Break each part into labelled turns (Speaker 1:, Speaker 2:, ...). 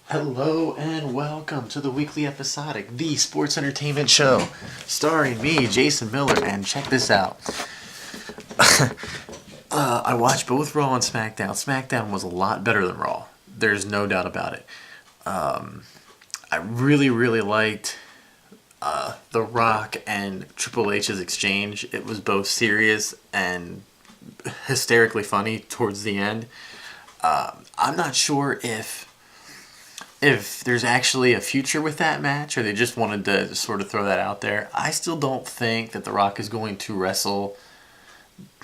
Speaker 1: Hello and welcome to the Weekly Episodic, the sports entertainment show, starring me, Jason Miller, and check this out. I watched both Raw and SmackDown. SmackDown was a lot better than Raw. There's no doubt about it. I really liked The Rock and Triple H's exchange. It was both serious and hysterically funny towards the end. I'm not sure if there's actually a future with that match, or they just wanted to sort of throw that out there. I still don't think that The Rock is going to wrestle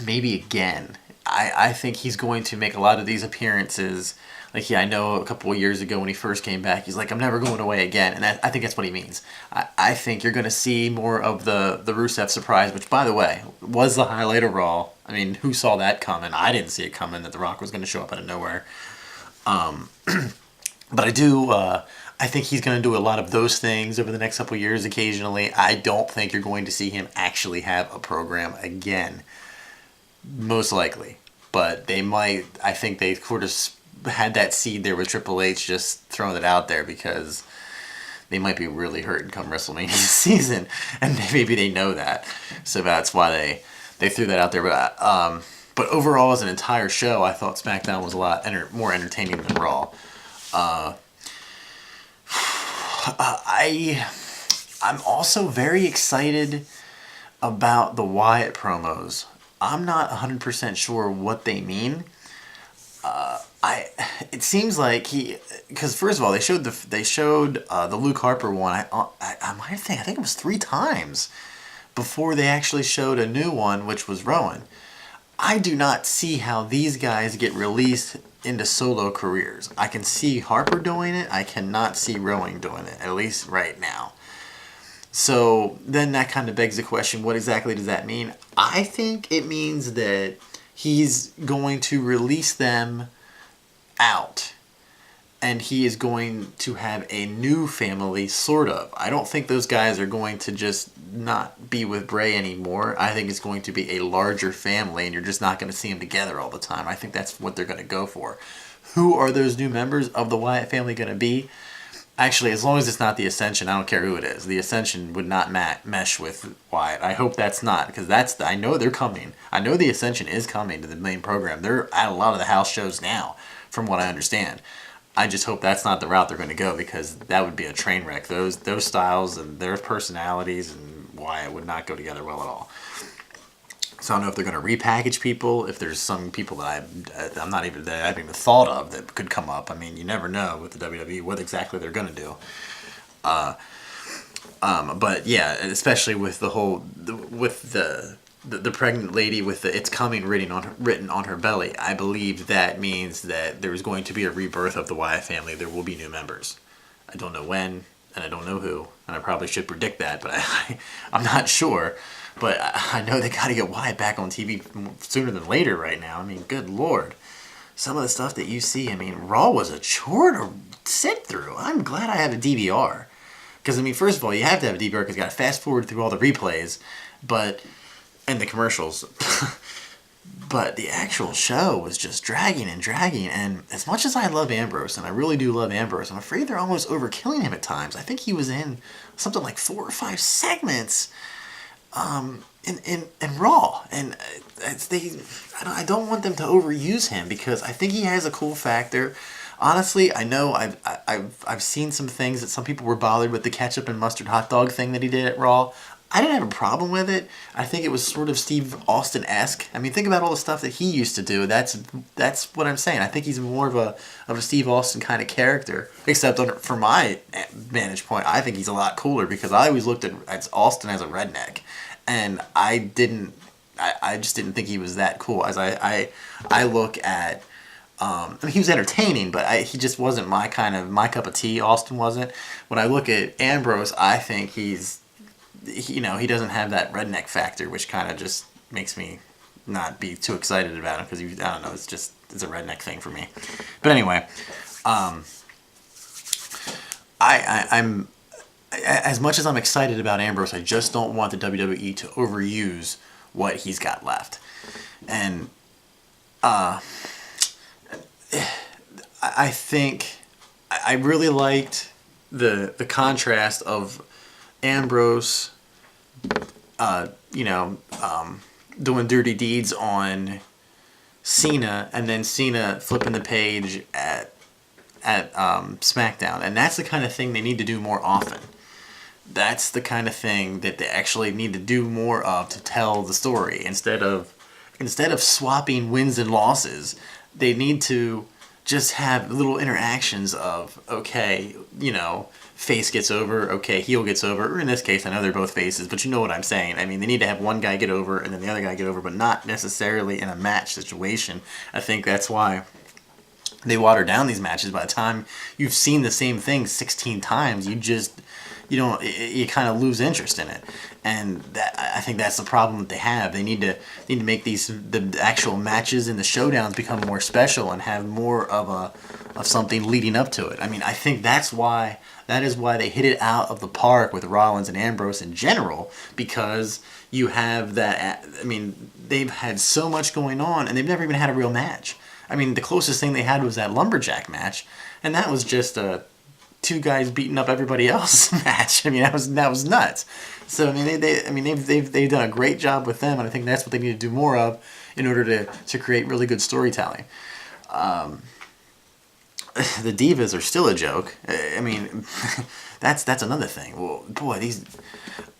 Speaker 1: maybe again. I think he's going to make a lot of these appearances. Like, yeah, I know a couple of years ago when he first came back, he's like, I'm never going away again. And I think that's what he means. I think you're going to see more of the Rusev surprise, which, by the way, was the highlight of Raw. I mean, who saw that coming? I didn't see it coming, that The Rock was going to show up out of nowhere. But I think he's going to do a lot of those things over the next couple of years occasionally. I don't think you're going to see him actually have a program again. Most likely. But they might, I think they sort of had that seed there with Triple H, just throwing it out there because they might be really hurting come WrestleMania season. And maybe they know that. So that's why they threw that out there. But overall, as an entire show, I thought SmackDown was a lot more entertaining than Raw. I'm also very excited about the Wyatt promos. I'm not 100% sure what they mean. It seems like because first of all, they showed the Luke Harper one. I think it was 3 times before they actually showed a new one, which was Rowan. I do not see how these guys get released into solo careers. I can see Harper doing it. I cannot see Rowan doing it, at least right now. So then that kind of begs the question, what exactly does that mean? I think it means that he's going to release them out. And he is going to have a new family, sort of. I don't think those guys are going to just not be with Bray anymore. I think it's going to be a larger family, and you're just not going to see them together all the time. I think that's what they're going to go for. Who are those new members of the Wyatt family going to be? Actually, as long as it's not the Ascension, I don't care who it is. The Ascension would not mesh with Wyatt. I hope that's not, because I know they're coming. I know the Ascension is coming to the main program. They're at a lot of the house shows now, from what I understand. I just hope that's not the route they're going to go, because that would be a train wreck. Those styles and their personalities and Wyatt would not go together well at all. So I don't know if they're going to repackage people, if there's some people that I'm not even that I haven't even thought of that could come up. I mean, you never know with the WWE what exactly they're going to do. But yeah, especially with the pregnant lady with the "It's coming" written on her belly, I believe that means that there is going to be a rebirth of the Wyatt family. There will be new members. I don't know when, and I don't know who, and I probably should predict that, but I'm not sure. But I know they got to get Wyatt back on TV sooner than later right now. I mean, good Lord. Some of the stuff that you see, I mean, Raw was a chore to sit through. I'm glad I have a DVR. Because, I mean, first of all, you have to have a DVR because you got to fast forward through all the replays and the commercials. But the actual show was just dragging. And as much as I love Ambrose, and I really do love Ambrose, I'm afraid they're almost overkilling him at times. I think he was in something like 4 or 5 segments in Raw, and I don't want them to overuse him because I think he has a cool factor. Honestly, I know I've seen some things that some people were bothered with the ketchup and mustard hot dog thing that he did at Raw. I didn't have a problem with it. I think it was sort of Steve Austin-esque. I mean, think about all the stuff that he used to do. That's what I'm saying. I think he's more of a Steve Austin kind of character. Except from my vantage point, I think he's a lot cooler because I always looked at Austin as a redneck, and I just didn't think he was that cool. As I look at. I mean, he was entertaining, but he just wasn't my cup of tea. Austin wasn't. When I look at Ambrose, I think he doesn't have that redneck factor, which kind of just makes me not be too excited about him because I don't know, it's a redneck thing for me. But anyway, I'm as much as I'm excited about Ambrose, I just don't want the WWE to overuse what he's got left, and I think I really liked the contrast of Ambrose, doing dirty deeds on Cena, and then Cena flipping the page at SmackDown, and that's the kind of thing they need to do more often. That's the kind of thing that they actually need to do more of to tell the story instead of swapping wins and losses. They need to just have little interactions of, okay, face gets over, okay, heel gets over, or in this case, I know they're both faces, but you know what I'm saying. I mean, they need to have one guy get over and then the other guy get over, but not necessarily in a match situation. I think that's why they water down these matches. By the time you've seen the same thing 16 times, you kind of lose interest in it, and I think that's the problem that they have. They need to make the actual matches and the showdowns become more special and have more of something leading up to it. I mean, I think that is why they hit it out of the park with Rollins and Ambrose in general, because you have that. I mean, they've had so much going on, and they've never even had a real match. I mean, the closest thing they had was that lumberjack match, and that was just a two guys beating up everybody else match. I mean, that was nuts. So I mean, they've done a great job with them, and I think that's what they need to do more of in order to create really good storytelling. The Divas are still a joke. I mean, that's another thing. Well, boy, these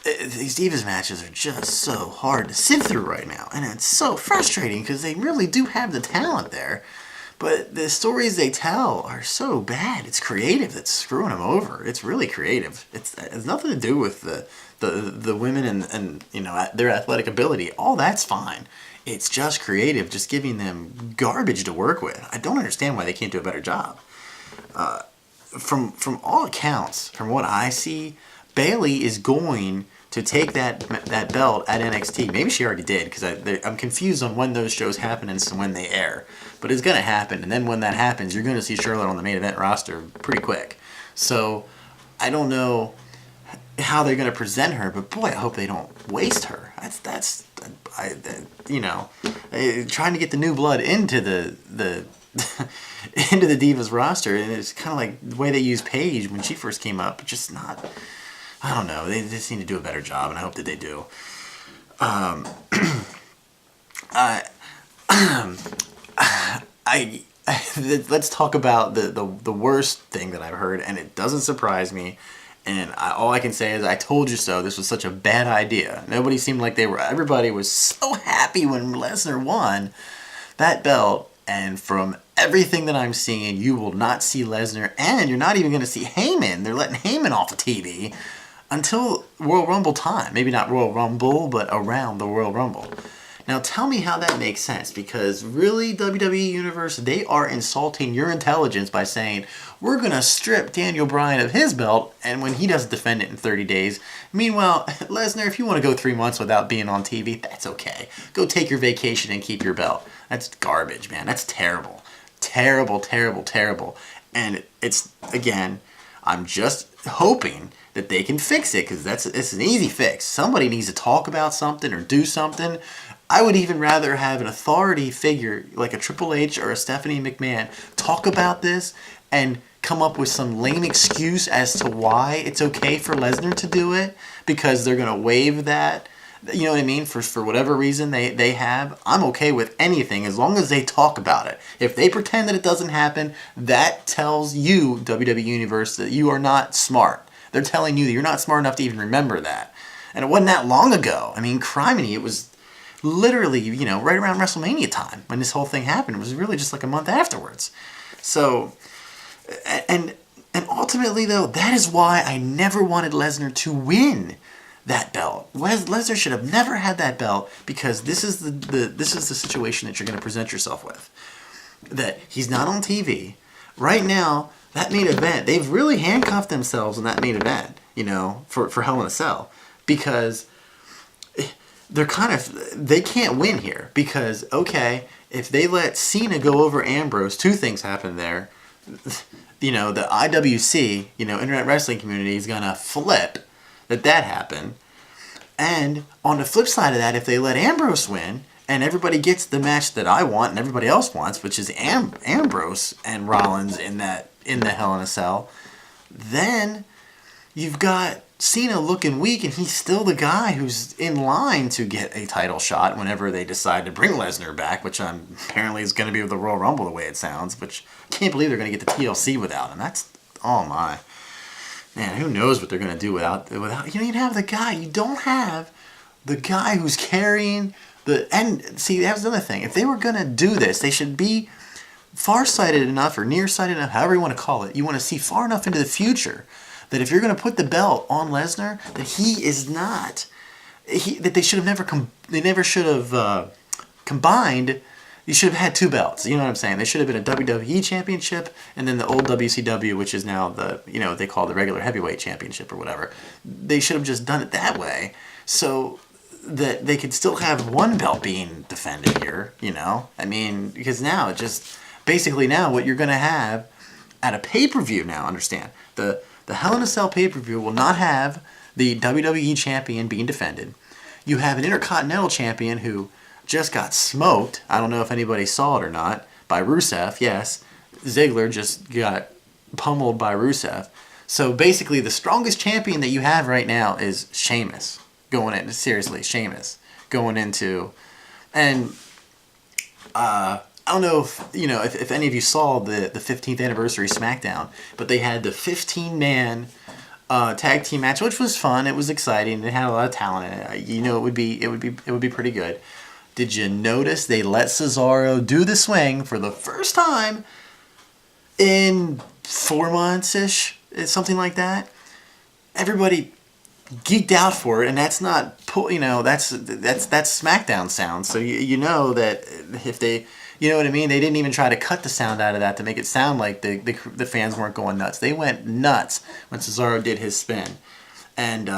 Speaker 1: Divas matches are just so hard to sit through right now, and it's so frustrating because they really do have the talent there. But the stories they tell are so bad. It's creative that's screwing them over. It's really creative. It has nothing to do with the women and their athletic ability. All that's fine. It's just creative, just giving them garbage to work with. I don't understand why they can't do a better job. From all accounts, from what I see, Bayley is going to take that belt at NXT. Maybe she already did, because I'm confused on when those shows happen and when they air. But it's going to happen, and then when that happens, you're going to see Charlotte on the main event roster pretty quick. So I don't know how they're going to present her, but boy, I hope they don't waste her. Trying to get the new blood into the into the Divas roster, and it's kind of like the way they used Paige when she first came up, just not. I don't know. They just need to do a better job, and I hope that they do. Let's talk about the worst thing that I've heard, and it doesn't surprise me. And all I can say is, I told you so. This was such a bad idea. Nobody seemed like everybody was so happy when Lesnar won that belt. And from everything that I'm seeing, you will not see Lesnar, and you're not even going to see Heyman. They're letting Heyman off of TV until Royal Rumble time. Maybe not Royal Rumble, but around the Royal Rumble. Now tell me how that makes sense, because really, WWE Universe, they are insulting your intelligence by saying, we're going to strip Daniel Bryan of his belt, and when he doesn't defend it in 30 days. Meanwhile, Lesnar, if you want to go 3 months without being on TV, that's okay. Go take your vacation and keep your belt. That's garbage, man. That's terrible. Terrible, terrible, terrible. And it's, again, I'm just hoping that they can fix it, because it's an easy fix. Somebody needs to talk about something or do something. I would even rather have an authority figure like a Triple H or a Stephanie McMahon talk about this and come up with some lame excuse as to why it's okay for Lesnar to do it, because they're going to waive that. You know what I mean? For whatever reason they have. I'm okay with anything as long as they talk about it. If they pretend that it doesn't happen, that tells you, WWE Universe, that you are not smart. They're telling you that you're not smart enough to even remember that. And it wasn't that long ago. I mean, criminy, it was literally, right around WrestleMania time when this whole thing happened. It was really just like a month afterwards. So, and ultimately, though, that is why I never wanted Lesnar to win that belt. Lesnar should have never had that belt, because this is the situation that you're going to present yourself with. That he's not on TV right now. That main event, they've really handcuffed themselves in that main event, for Hell in a Cell, because they can't win here, because if they let Cena go over Ambrose, two things happen there. The IWC, Internet Wrestling Community, is gonna flip that happened. And on the flip side of that, if they let Ambrose win and everybody gets the match that I want and everybody else wants, which is Ambrose and Rollins in the Hell in a Cell, then you've got Cena looking weak, and he's still the guy who's in line to get a title shot whenever they decide to bring Lesnar back, which apparently is going to be with the Royal Rumble the way it sounds, which I can't believe they're going to get the TLC without him. That's, oh my. Man, who knows what they're going to do without you don't even have the guy. You don't have the guy who's carrying and see, that was the other thing. If they were going to do this, they should be far-sighted enough or nearsighted enough, however you want to call it. You want to see far enough into the future that if you're going to put the belt on Lesnar, that he is not, that they should have never should have combined. You should have had two belts. You know what I'm saying? They should have been a WWE Championship and then the old WCW, which is now they call the regular heavyweight championship or whatever. They should have just done it that way, so that they could still have one belt being defended here. I mean, because now it just basically now what you're going to have at a pay-per-view now. Understand the Hell in a Cell pay-per-view will not have the WWE champion being defended. You have an Intercontinental champion who just got smoked. I don't know if anybody saw it or not, by Rusev. Yes, Ziggler just got pummeled by Rusev. So basically, the strongest champion that you have right now is Sheamus. Sheamus going into, and I don't know if any of you saw the 15th anniversary SmackDown, but they had the 15-man tag team match, which was fun. It was exciting. It had a lot of talent in it. It would be pretty good. Did you notice they let Cesaro do the swing for the first time in 4 months-ish, something like that? Everybody geeked out for it, and that's not that's SmackDown sound. So you know that if they, you know what I mean, they didn't even try to cut the sound out of that to make it sound like the fans weren't going nuts. They went nuts when Cesaro did his spin and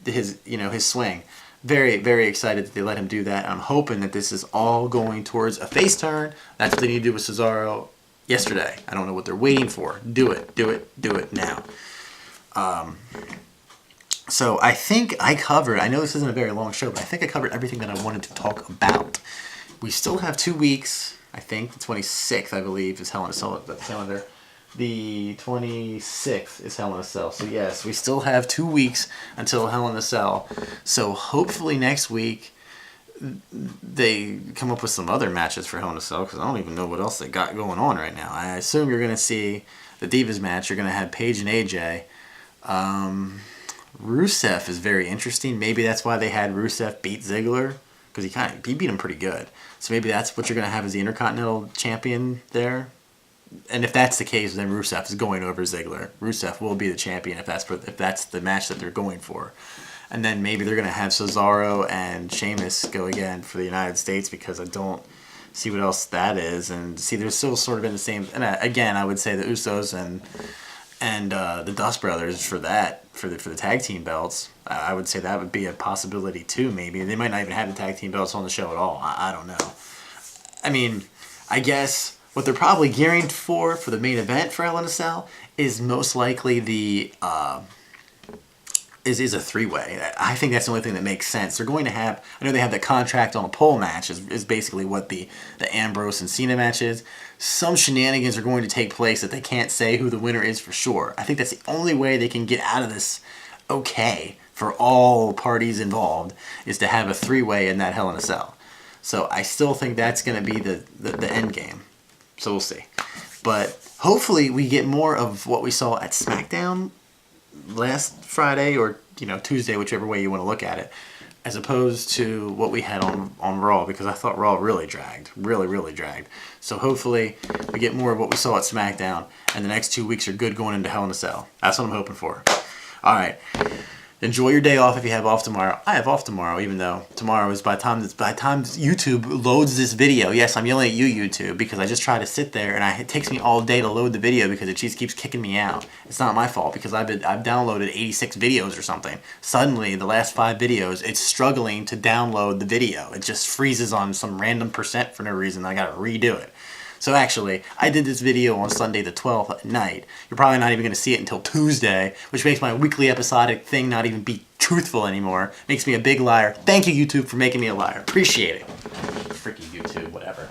Speaker 1: his swing. Very, very excited that they let him do that. I'm hoping that this is all going towards a face turn. That's what they need to do with Cesaro yesterday. I don't know what they're waiting for. Do it now. So I think I covered, I know this isn't a very long show, but I think I covered everything that I wanted to talk about. We still have 2 weeks, I think. The 26th, I believe, is Hell in a Cell. The calendar. The 26th is Hell in a Cell. So yes, we still have 2 weeks until Hell in a Cell. So hopefully next week they come up with some other matches for Hell in a Cell, because I don't even know what else they got going on right now. I assume you're going to see the Divas match. You're going to have Paige and AJ. Rusev is very interesting. Maybe that's why they had Rusev beat Ziggler, because he beat him pretty good. So maybe that's what you're going to have as the Intercontinental Champion there. And if that's the case, then Rusev is going over Ziggler. Rusev will be the champion if that's the match that they're going for. And then maybe they're going to have Cesaro and Sheamus go again for the United States, because I don't see what else that is. And see, they're still sort of in the same. And again, I would say the Usos and the Dust Brothers for the tag team belts. I would say that would be a possibility too. Maybe they might not even have the tag team belts on the show at all. I don't know. I mean, I guess what they're probably gearing for the main event for Hell in a Cell is most likely is a 3-way. I think that's the only thing that makes sense. They're going to have, I know they have the contract on a pole match is basically what the Ambrose and Cena match is. Some shenanigans are going to take place that they can't say who the winner is for sure. I think that's the only way they can get out of this okay for all parties involved, is to have a 3-way in that Hell in a Cell. So I still think that's going to be the end game. So we'll see. But hopefully we get more of what we saw at SmackDown last Friday or Tuesday, whichever way you want to look at it, as opposed to what we had on Raw, because I thought Raw really dragged, really dragged. So hopefully we get more of what we saw at SmackDown, and the next 2 weeks are good going into Hell in a Cell. That's what I'm hoping for. All right. Enjoy your day off if you have off tomorrow. I have off tomorrow, even though tomorrow is by the time YouTube loads this video. Yes, I'm yelling at you, YouTube, because I just try to sit there and it takes me all day to load the video because it just keeps kicking me out. It's not my fault because I've downloaded 86 videos or something. Suddenly, the last 5 videos, it's struggling to download the video. It just freezes on some random percent for no reason. I gotta redo it. So actually, I did this video on Sunday the 12th at night. You're probably not even going to see it until Tuesday, which makes my weekly episodic thing not even be truthful anymore. Makes me a big liar. Thank you, YouTube, for making me a liar. Appreciate it. Freaking YouTube, whatever.